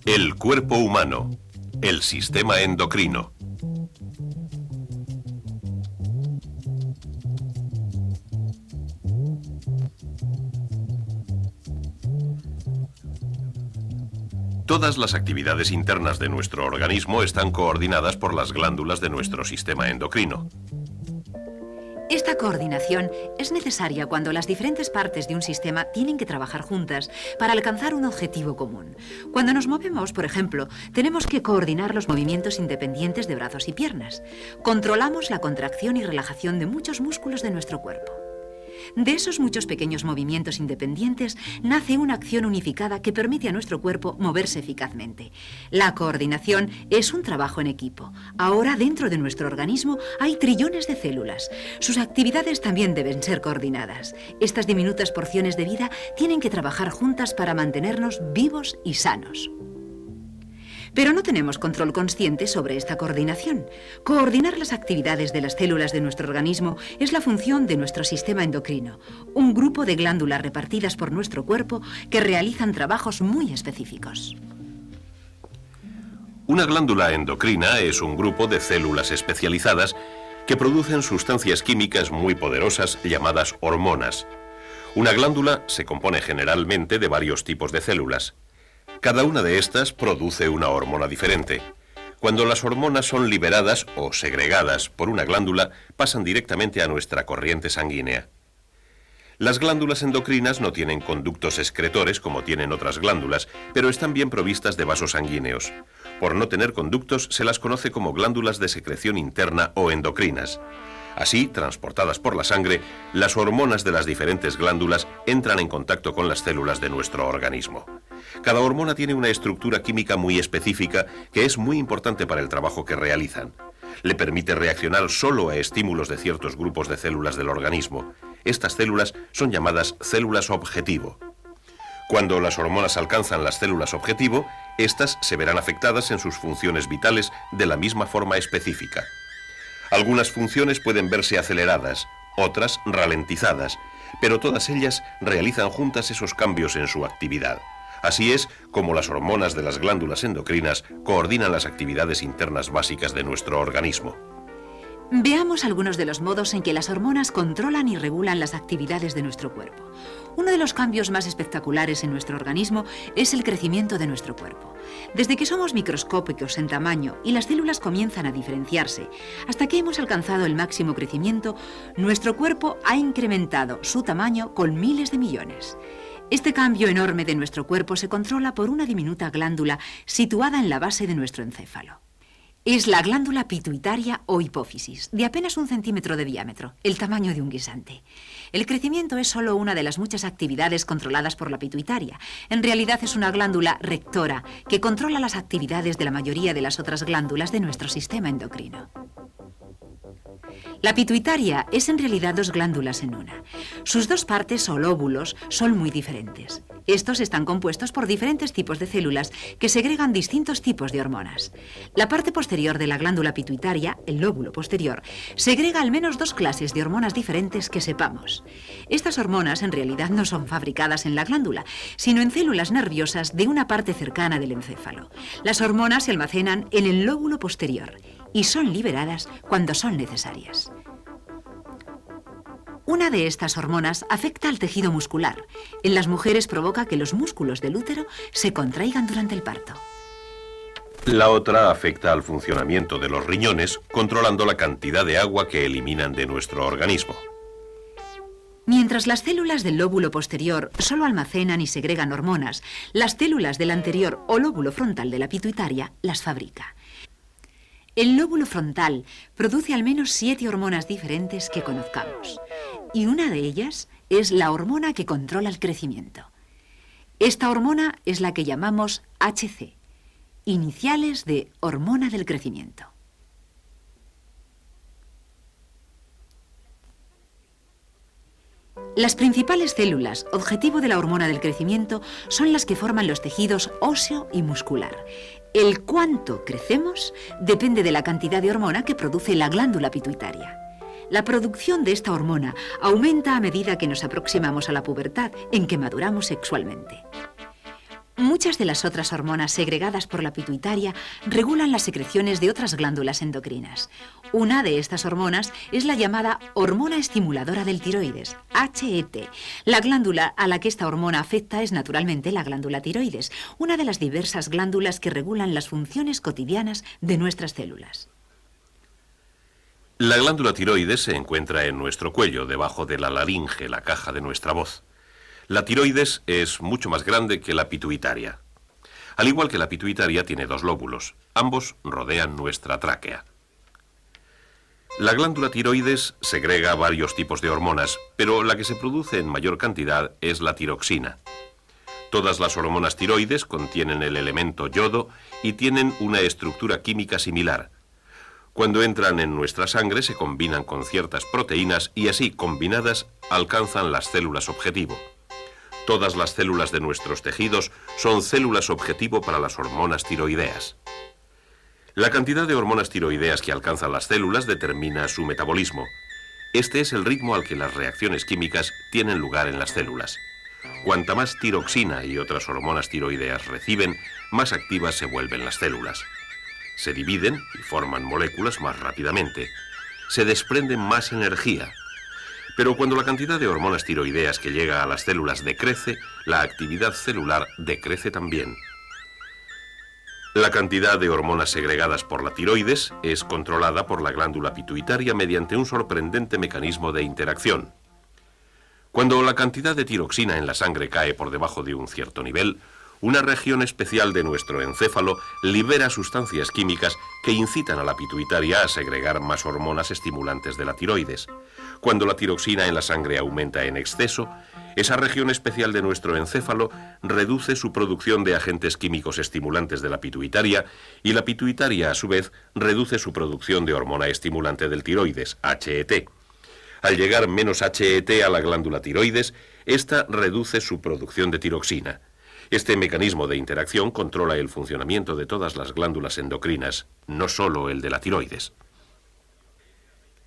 El cuerpo humano, el sistema endocrino. Todas las actividades internas de nuestro organismo están coordinadas por las glándulas de nuestro sistema endocrino. Esta coordinación es necesaria cuando las diferentes partes de un sistema tienen que trabajar juntas para alcanzar un objetivo común. Cuando nos movemos, por ejemplo, tenemos que coordinar los movimientos independientes de brazos y piernas. Controlamos la contracción y relajación de muchos músculos de nuestro cuerpo. De esos muchos pequeños movimientos independientes nace una acción unificada que permite a nuestro cuerpo moverse eficazmente. La coordinación es un trabajo en equipo. Ahora, dentro de nuestro organismo hay trillones de células. Sus actividades también deben ser coordinadas. Estas diminutas porciones de vida tienen que trabajar juntas para mantenernos vivos y sanos. Pero no tenemos control consciente sobre esta coordinación. Coordinar las actividades de las células de nuestro organismo es la función de nuestro sistema endocrino, un grupo de glándulas repartidas por nuestro cuerpo que realizan trabajos muy específicos. Una glándula endocrina es un grupo de células especializadas que producen sustancias químicas muy poderosas llamadas hormonas. Una glándula se compone generalmente de varios tipos de células. Cada una de estas produce una hormona diferente. Cuando las hormonas son liberadas o segregadas por una glándula, pasan directamente a nuestra corriente sanguínea. Las glándulas endocrinas no tienen conductos excretores como tienen otras glándulas, pero están bien provistas de vasos sanguíneos. Por no tener conductos, se las conoce como glándulas de secreción interna o endocrinas. Así, transportadas por la sangre, las hormonas de las diferentes glándulas entran en contacto con las células de nuestro organismo. Cada hormona tiene una estructura química muy específica que es muy importante para el trabajo que realizan. Le permite reaccionar solo a estímulos de ciertos grupos de células del organismo. Estas células son llamadas células objetivo. Cuando las hormonas alcanzan las células objetivo, estas se verán afectadas en sus funciones vitales de la misma forma específica. Algunas funciones pueden verse aceleradas, otras ralentizadas, pero todas ellas realizan juntas esos cambios en su actividad. Así es como las hormonas de las glándulas endocrinas coordinan las actividades internas básicas de nuestro organismo. Veamos algunos de los modos en que las hormonas controlan y regulan las actividades de nuestro cuerpo. Uno de los cambios más espectaculares en nuestro organismo es el crecimiento de nuestro cuerpo. Desde que somos microscópicos en tamaño y las células comienzan a diferenciarse, hasta que hemos alcanzado el máximo crecimiento, nuestro cuerpo ha incrementado su tamaño con miles de millones. Este cambio enorme de nuestro cuerpo se controla por una diminuta glándula situada en la base de nuestro encéfalo. Es la glándula pituitaria o hipófisis, de apenas 1 centímetro de diámetro, el tamaño de un guisante. El crecimiento es solo una de las muchas actividades controladas por la pituitaria. En realidad es una glándula rectora que controla las actividades de la mayoría de las otras glándulas de nuestro sistema endocrino. La pituitaria es en realidad 2 glándulas en una. Sus 2 partes o lóbulos son muy diferentes. Estos están compuestos por diferentes tipos de células que segregan distintos tipos de hormonas. La parte posterior de la glándula pituitaria, el lóbulo posterior, segrega al menos 2 clases de hormonas diferentes que sepamos. Estas hormonas en realidad no son fabricadas en la glándula, sino en células nerviosas de una parte cercana del encéfalo. Las hormonas se almacenan en el lóbulo posterior y son liberadas cuando son necesarias. Una de estas hormonas afecta al tejido muscular. En las mujeres provoca que los músculos del útero se contraigan durante el parto. La otra afecta al funcionamiento de los riñones, controlando la cantidad de agua que eliminan de nuestro organismo. Mientras las células del lóbulo posterior solo almacenan y segregan hormonas, las células del anterior o lóbulo frontal de la pituitaria las fabrica. El lóbulo frontal produce al menos 7 hormonas diferentes que conozcamos, y una de ellas es la hormona que controla el crecimiento. Esta hormona es la que llamamos HC, iniciales de hormona del crecimiento. Las principales células, objetivo de la hormona del crecimiento, son las que forman los tejidos óseo y muscular. El cuánto crecemos depende de la cantidad de hormona que produce la glándula pituitaria. La producción de esta hormona aumenta a medida que nos aproximamos a la pubertad, en que maduramos sexualmente. Muchas de las otras hormonas segregadas por la pituitaria regulan las secreciones de otras glándulas endocrinas. Una de estas hormonas es la llamada hormona estimuladora del tiroides, HET. La glándula a la que esta hormona afecta es naturalmente la glándula tiroides, una de las diversas glándulas que regulan las funciones cotidianas de nuestras células. La glándula tiroides se encuentra en nuestro cuello, debajo de la laringe, la caja de nuestra voz. La tiroides es mucho más grande que la pituitaria. Al igual que la pituitaria, tiene dos lóbulos. Ambos rodean nuestra tráquea. La glándula tiroides segrega varios tipos de hormonas, pero la que se produce en mayor cantidad es la tiroxina. Todas las hormonas tiroides contienen el elemento yodo y tienen una estructura química similar. Cuando entran en nuestra sangre se combinan con ciertas proteínas y así, combinadas, alcanzan las células objetivo. Todas las células de nuestros tejidos son células objetivo para las hormonas tiroideas. La cantidad de hormonas tiroideas que alcanzan las células determina su metabolismo. Este es el ritmo al que las reacciones químicas tienen lugar en las células. Cuanta más tiroxina y otras hormonas tiroideas reciben, más activas se vuelven las células. Se dividen y forman moléculas más rápidamente. Se desprende más energía. Pero cuando la cantidad de hormonas tiroideas que llega a las células decrece, la actividad celular decrece también. La cantidad de hormonas segregadas por la tiroides es controlada por la glándula pituitaria mediante un sorprendente mecanismo de interacción. Cuando la cantidad de tiroxina en la sangre cae por debajo de un cierto nivel, una región especial de nuestro encéfalo libera sustancias químicas que incitan a la pituitaria a segregar más hormonas estimulantes de la tiroides. Cuando la tiroxina en la sangre aumenta en exceso, esa región especial de nuestro encéfalo reduce su producción de agentes químicos estimulantes de la pituitaria y la pituitaria, a su vez, reduce su producción de hormona estimulante del tiroides, HET. Al llegar menos HET a la glándula tiroides, esta reduce su producción de tiroxina. Este mecanismo de interacción controla el funcionamiento de todas las glándulas endocrinas, no solo el de la tiroides.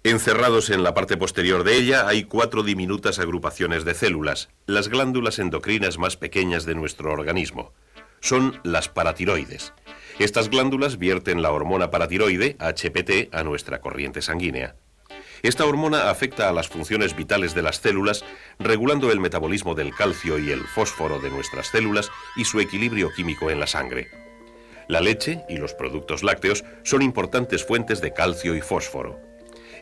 Encerrados en la parte posterior de ella hay 4 diminutas agrupaciones de células, las glándulas endocrinas más pequeñas de nuestro organismo. Son las paratiroides. Estas glándulas vierten la hormona paratiroide, HPT, a nuestra corriente sanguínea. Esta hormona afecta a las funciones vitales de las células, regulando el metabolismo del calcio y el fósforo de nuestras células y su equilibrio químico en la sangre. La leche y los productos lácteos son importantes fuentes de calcio y fósforo.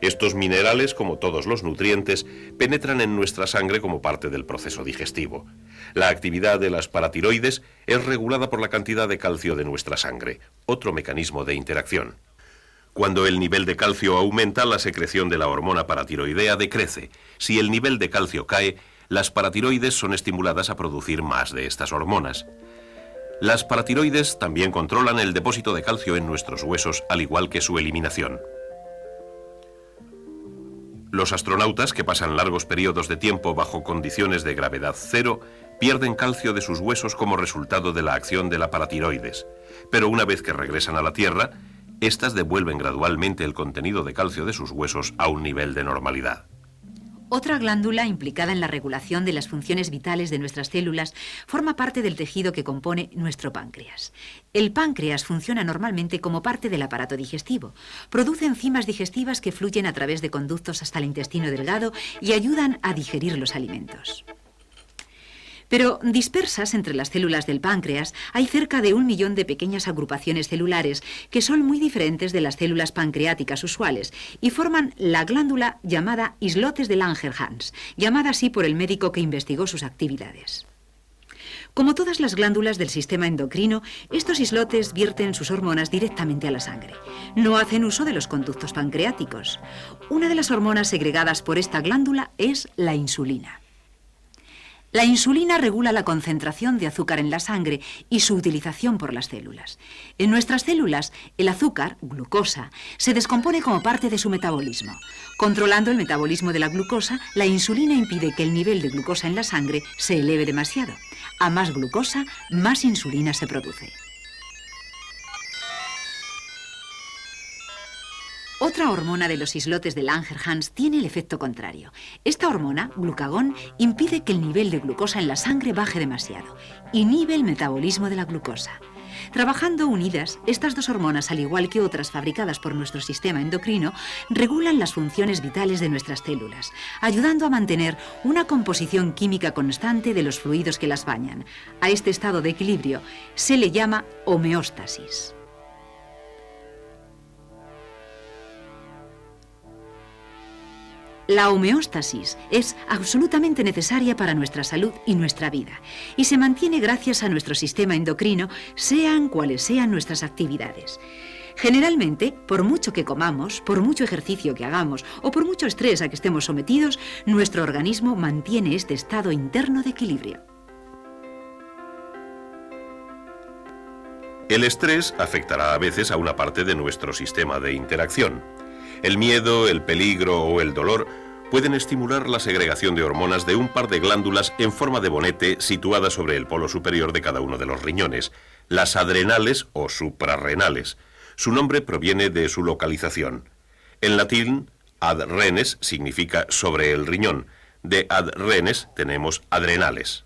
Estos minerales, como todos los nutrientes, penetran en nuestra sangre como parte del proceso digestivo. La actividad de las paratiroides es regulada por la cantidad de calcio de nuestra sangre, otro mecanismo de interacción. Cuando el nivel de calcio aumenta, la secreción de la hormona paratiroidea decrece. Si el nivel de calcio cae, las paratiroides son estimuladas a producir más de estas hormonas. Las paratiroides también controlan el depósito de calcio en nuestros huesos, al igual que su eliminación. Los astronautas, que pasan largos periodos de tiempo bajo condiciones de gravedad cero, pierden calcio de sus huesos como resultado de la acción de la paratiroides. Pero una vez que regresan a la Tierra, estas devuelven gradualmente el contenido de calcio de sus huesos a un nivel de normalidad. Otra glándula implicada en la regulación de las funciones vitales de nuestras células forma parte del tejido que compone nuestro páncreas. El páncreas funciona normalmente como parte del aparato digestivo. Produce enzimas digestivas que fluyen a través de conductos hasta el intestino delgado y ayudan a digerir los alimentos. Pero dispersas entre las células del páncreas hay cerca de 1 millón de pequeñas agrupaciones celulares que son muy diferentes de las células pancreáticas usuales y forman la glándula llamada islotes de Langerhans, llamada así por el médico que investigó sus actividades. Como todas las glándulas del sistema endocrino, estos islotes vierten sus hormonas directamente a la sangre. No hacen uso de los conductos pancreáticos. Una de las hormonas segregadas por esta glándula es la insulina. La insulina regula la concentración de azúcar en la sangre y su utilización por las células. En nuestras células, el azúcar, glucosa, se descompone como parte de su metabolismo. Controlando el metabolismo de la glucosa, la insulina impide que el nivel de glucosa en la sangre se eleve demasiado. A más glucosa, más insulina se produce. Otra hormona de los islotes de Langerhans tiene el efecto contrario. Esta hormona, glucagón, impide que el nivel de glucosa en la sangre baje demasiado. Inhibe el metabolismo de la glucosa. Trabajando unidas, estas dos hormonas, al igual que otras fabricadas por nuestro sistema endocrino, regulan las funciones vitales de nuestras células, ayudando a mantener una composición química constante de los fluidos que las bañan. A este estado de equilibrio se le llama homeostasis. La homeostasis es absolutamente necesaria para nuestra salud y nuestra vida, y se mantiene gracias a nuestro sistema endocrino, sean cuales sean nuestras actividades. Generalmente, por mucho que comamos, por mucho ejercicio que hagamos o por mucho estrés a que estemos sometidos, nuestro organismo mantiene este estado interno de equilibrio. El estrés afectará a veces a una parte de nuestro sistema de interacción. El miedo, el peligro o el dolor pueden estimular la segregación de hormonas de un par de glándulas en forma de bonete situadas sobre el polo superior de cada uno de los riñones, las adrenales o suprarrenales. Su nombre proviene de su localización. En latín, ad renes significa sobre el riñón. De ad renes tenemos adrenales.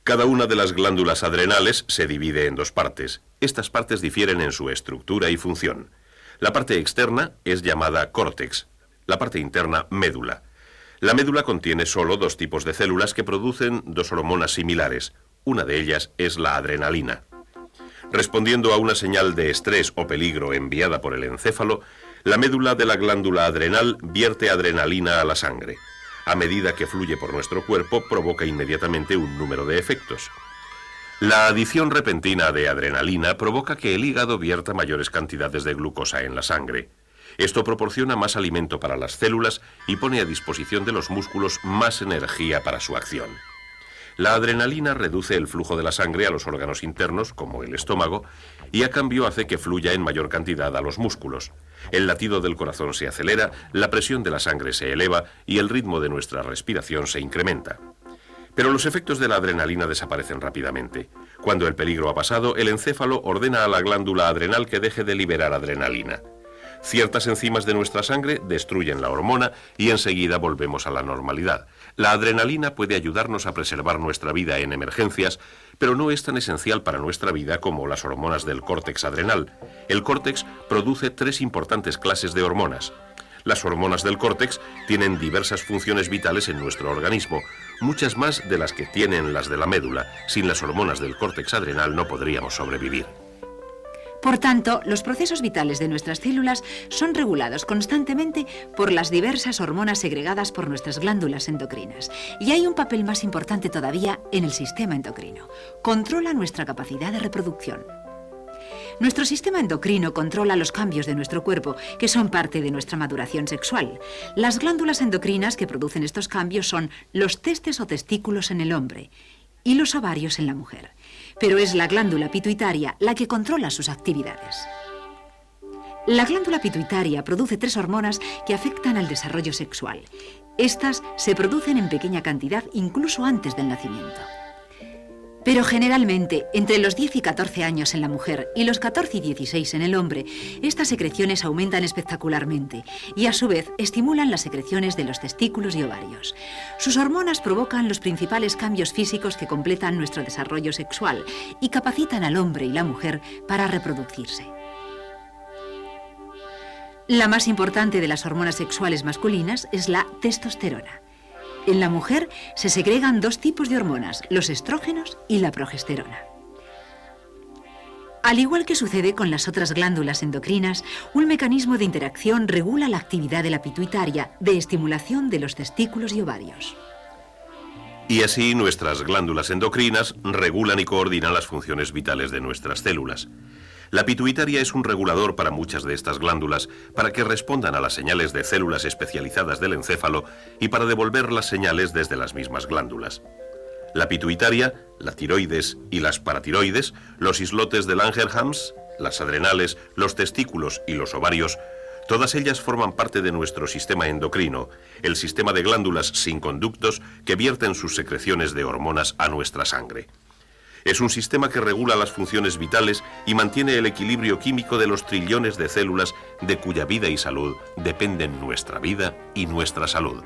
Cada una de las glándulas adrenales se divide en dos partes. Estas partes difieren en su estructura y función. La parte externa es llamada córtex, la parte interna médula. La médula contiene solo dos tipos de células que producen dos hormonas similares. Una de ellas es la adrenalina. Respondiendo a una señal de estrés o peligro enviada por el encéfalo, la médula de la glándula adrenal vierte adrenalina a la sangre. A medida que fluye por nuestro cuerpo, provoca inmediatamente un número de efectos. La adición repentina de adrenalina provoca que el hígado vierta mayores cantidades de glucosa en la sangre. Esto proporciona más alimento para las células y pone a disposición de los músculos más energía para su acción. La adrenalina reduce el flujo de la sangre a los órganos internos, como el estómago, y a cambio hace que fluya en mayor cantidad a los músculos. El latido del corazón se acelera, la presión de la sangre se eleva y el ritmo de nuestra respiración se incrementa. Pero los efectos de la adrenalina desaparecen rápidamente. Cuando el peligro ha pasado, el encéfalo ordena a la glándula adrenal que deje de liberar adrenalina. Ciertas enzimas de nuestra sangre destruyen la hormona y enseguida volvemos a la normalidad. La adrenalina puede ayudarnos a preservar nuestra vida en emergencias, pero no es tan esencial para nuestra vida como las hormonas del córtex adrenal. El córtex produce tres importantes clases de hormonas. Las hormonas del córtex tienen diversas funciones vitales en nuestro organismo, muchas más de las que tienen las de la médula. Sin las hormonas del córtex adrenal no podríamos sobrevivir. Por tanto, los procesos vitales de nuestras células son regulados constantemente por las diversas hormonas segregadas por nuestras glándulas endocrinas. Y hay un papel más importante todavía en el sistema endocrino. Controla nuestra capacidad de reproducción. Nuestro sistema endocrino controla los cambios de nuestro cuerpo, que son parte de nuestra maduración sexual. Las glándulas endocrinas que producen estos cambios son los testes o testículos en el hombre y los ovarios en la mujer. Pero es la glándula pituitaria la que controla sus actividades. La glándula pituitaria produce tres hormonas que afectan al desarrollo sexual. Estas se producen en pequeña cantidad incluso antes del nacimiento. Pero generalmente, entre los 10 y 14 años en la mujer y los 14 y 16 en el hombre, estas secreciones aumentan espectacularmente y a su vez estimulan las secreciones de los testículos y ovarios. Sus hormonas provocan los principales cambios físicos que completan nuestro desarrollo sexual y capacitan al hombre y la mujer para reproducirse. La más importante de las hormonas sexuales masculinas es la testosterona. En la mujer se segregan dos tipos de hormonas, los estrógenos y la progesterona. Al igual que sucede con las otras glándulas endocrinas, un mecanismo de interacción regula la actividad de la pituitaria, de estimulación de los testículos y ovarios. Y así nuestras glándulas endocrinas regulan y coordinan las funciones vitales de nuestras células. La pituitaria es un regulador para muchas de estas glándulas, para que respondan a las señales de células especializadas del encéfalo y para devolver las señales desde las mismas glándulas. La pituitaria, la tiroides y las paratiroides, los islotes de Langerhans, las adrenales, los testículos y los ovarios, todas ellas forman parte de nuestro sistema endocrino, el sistema de glándulas sin conductos que vierten sus secreciones de hormonas a nuestra sangre. Es un sistema que regula las funciones vitales y mantiene el equilibrio químico de los trillones de células de cuya vida y salud dependen nuestra vida y nuestra salud.